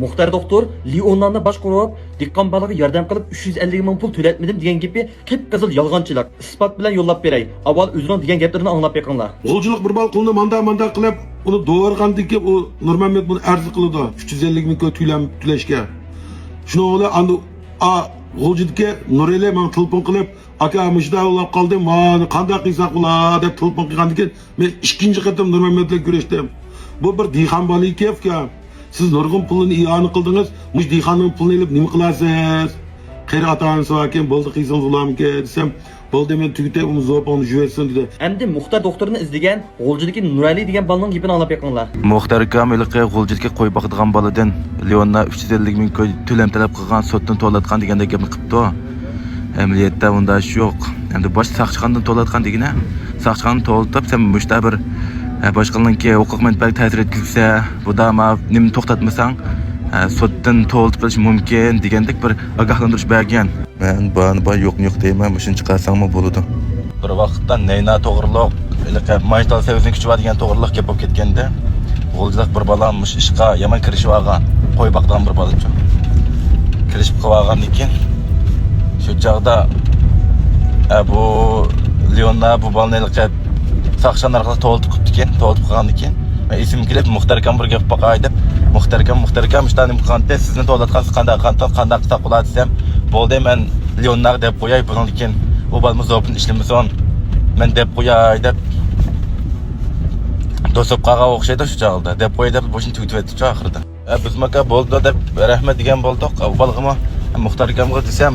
Muxtar doktor Leonlarni boshqarib, diqqon baliga yordam qilib 350 ming pul to'latmadim degan gapi qip-qizil yolg'onchilik. Isbot bilan yo'llab beray. Avval o'zining degan gaplarini anglab beqinglar. G'olchilik bir bal qildi, manda qilib, uni do'vargandiki, u Nurmuhammad buni arz qildi. 350 ming to'lashga. Shuni o'yla, endi g'olchilikka Nurali men telefon qilib, aka mushda olib qoldim, mana qanday qilsak bo'lar deb telefon qilgandan keyin men ikkinchi qatam Nurmuhammad bilan ko'rishdim. Bu bir dehqon bali kefka. Siz nurg'un pulini iyoni qildingiz, mush dehqonning pulini olib nima qilasiz? Qari ota-onasi ekan, bo'ldi qiysangiz ularmika desam, bo'ldi men tugitib uni zo'ponni juvetsin dedi. Endi Muxtar doktorni izlagan g'olchidagi Nurali degan balaning gapini anglab beqinglar. Muxtar kamiliqqa g'olchidga qo'y boqadigan baladan Leonna 350 ming to'lam talab qilgan sotdan to'latgan deganda gapni qilibdi. Amaliyotda unda yo'q. Endi bosh saqchiqandan to'latgan degina, saqchiqanni to'ltab sen mushta bir boshqalarningki huquq manfaat ta'sir etkizsa, bu da nimni to'xtatmasang, sotdan to'ltib qilish mumkin degandek bir ogohlantirish bergan. Men bani yo'q deyman, shuni chiqarsangmi bo'ladi. Bir vaqtda nayna to'g'riliq, maytal sevizning kuchi bor degan to'g'riliq gap bo'lib ketganda, g'olchilik bir balanmish ishqa yomon kirishib olgan, qo'y boqdan bir balacha. Kirishib qolgandan keyin shu chog'da bu Leonna bu balanilikqa saqchan orqali to'ltib qilgandan keyin men esimga kelib Muxtar akam bir gap boqay deb Muxtar akam ishtanim qilganda sizni to'latgansiz qanday qilsa bo'ladi desam bo'ldi men Leonlar deb qo'yay bundan keyin bu balimiz zo'pni ishlamasin men deb qo'yay deb to'sib qolgan o'xshaydi shu chog'da deb qo'yay deb boshini tugitib etdi oxirida biz maka bo'ldi deb rahmat degan bo'ldik balg'ima Muxtar akamga desam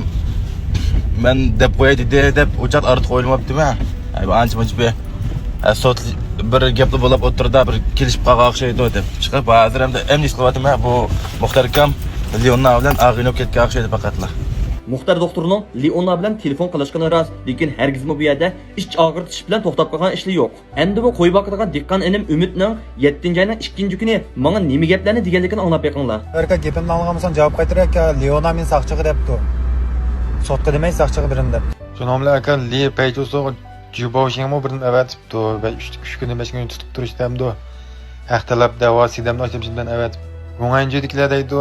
men deb qo'yay dedi deb o'chat ortiq qo'yilmabdimi ancha bir sot bir gapli bo'lib o'tirdi bir kelishib qolgan o'xshaydi deb chiqib hozir ham emnis qilyaptim bu Muxtar akam Leonna bilan ag'inib ketgan o'xshaydi faqatla. Muxtar doktorning Leonna bilan telefon qilishgani rost, lekin hargizmi bu yerda ish og'irtish bilan to'xtab qolgan ishli yo'q. Endi bu qo'y boqadigan diqqon inim Umidning 7-oyning 2-kuni menga nima gaplarni deganligini anglab beqinglar. Erka gapimni anlamasan javob qaytarak Leonna men saqchiga debdi. Sotqa demay saqchiga birin deb. Shuningdek aka Li Paychoso Jubovshingmi birini avatibdi va 3 kun 5 kun tutib turishdi. Haqtalab davosidamni ochibdan avatib. O'ng'anjidiklar deydi,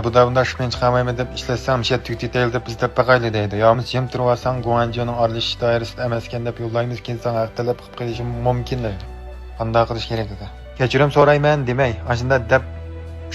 bu davomda shundan chiqamaymi deb ishlasam, shet tugitayl deb biz deb baqayli deydi. Yo'miz jim turib olsang, Guanjoning orilish doirasida emas ekan deb yo'llaymiz, kelsan haqtalab qilib qilishi mumkin deydi. Qanday qilish kerak edi? Kechirim so'rayman demay, ashunda deb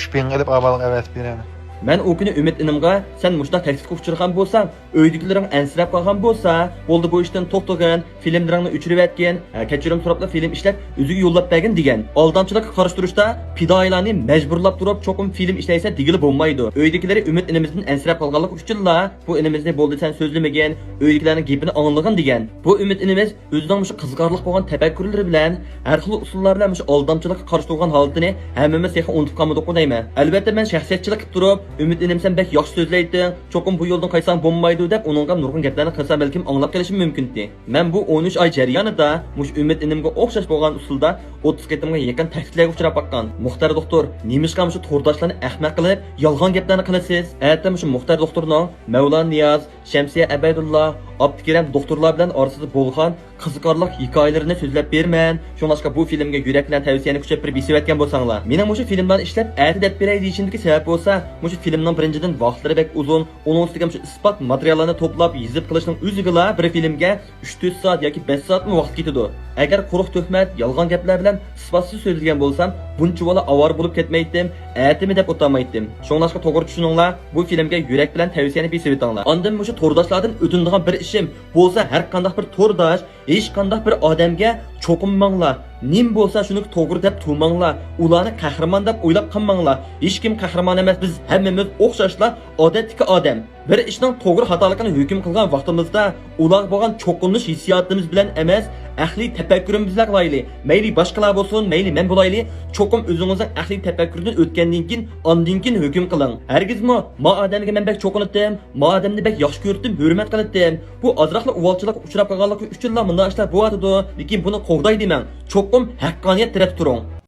shpin qilib avval avatib beraman. Men o kuni Umid inimga sen mushta taklifga uchragan bo'lsang, uydagilaring ansirab qolgan bo'lsa, bo'ldi bu ishdan to'xtagan, filmlaringni o'chirib etgan, kechirim so'rab film ishlab o'ziga yo'llab bergin degan. Aldamchilikka qarshi turishda fidoilarni majburlab turib cho'qim film ishlaysa degili bo'lmaydi. Uydagilari Umid inimizdan ansirab qolganlik uchunla bu inimizni bo'ldi sen so'zlamagan, uydagilarning gapini anglagan degan. Bu Umid inimiz o'zining shu qiziqarlik bo'lgan tafakkurlari bilan har xil usullar bilan shu aldamchilikka qarshi turgan holatini hammamiz yaxshi unutib qolmadik deyman. Albatta men shaxsiyatchilik qilib turib Umid inimsen bek yaxshi so'zlayding, cho'qim bu yo'ldan qaytsang bo'lmaydi deb uningga nurg'un gaplarni qilsa balkim anglab kelishim mumkin-di. Men bu 13 oy jarayonida mush Umid inimga o'xshash bo'lgan usulda 30 qatimga yaqin tahdidlarga uchrab baqqan. Muxtar doktor, nemishqa shu to'rdoshlarni ahmaq qilib, yolg'on gaplarni qilasiz? Aytam shu Muxtar doktorning Mavlon Niyoz, Shamsiya Abaydullah, Abdukiram doktorlar bilan orasida bo'lgan qiziqarli hikoyalarini so'zlab berman. Shuningdek bu filmga yurak bilan tavsiyani kuchab bir besib aytgan bo'lsanglar. Mening shu filmlarni ishlab ati deb beray deyishimdagi sabab bo'lsa, shu filmning birinchidan vaqtlari bek uzun, onun ustiga shu isbot materiallarni to'plab yozib qilishning o'ziga bir filmga 3-4 soat yoki 5 soatmi vaqt ketadi. Agar quruq tuhmat, yolg'on gaplar bilan isbotsiz so'zlagan bo'lsam, buncha bola avar bo'lib ketmaydim, atimi deb o'tamaydim. Shuningdek to'g'ri tushuninglar, bu filmga yurak bilan tavsiyani besib aytinglar. Ondan shu to'rdoshlardan o'tinadigan bir ishim bo'lsa, har qanday bir to'rdosh hech qanday bir odamga cho'qinmanglar. Nim bo'lsa shuni to'g'ri deb turmanglar. Ularni qahramon deb o'ylab qolmanglar. Hech kim qahramon emas, biz hammamiz o'xshashlar, odatdagi odam. Bir ishning to'g'ri xatoligini hukm qilgan vaqtimizda ular bo'lgan cho'qinish hissiyotimiz bilan emas, ahli tafakkurimiz bilan qilaylik. Mayli boshqalar bo'lsin, mayli men bo'laylik, cho'qim o'zingizning ahli tafakkurdan o'tgandan keyin ondan keyin hukm qiling. Hargizmi ma odamga men bek cho'qindim, ma odamni bek yaxshi ko'rdim, hurmat qildim. Bu azroqli uvolchilik uchrab qolganligi uchunla bunday ishlar bo'lardi, lekin buni qo'g'day deyman. Cho'qim haqqoniyat taraf turing.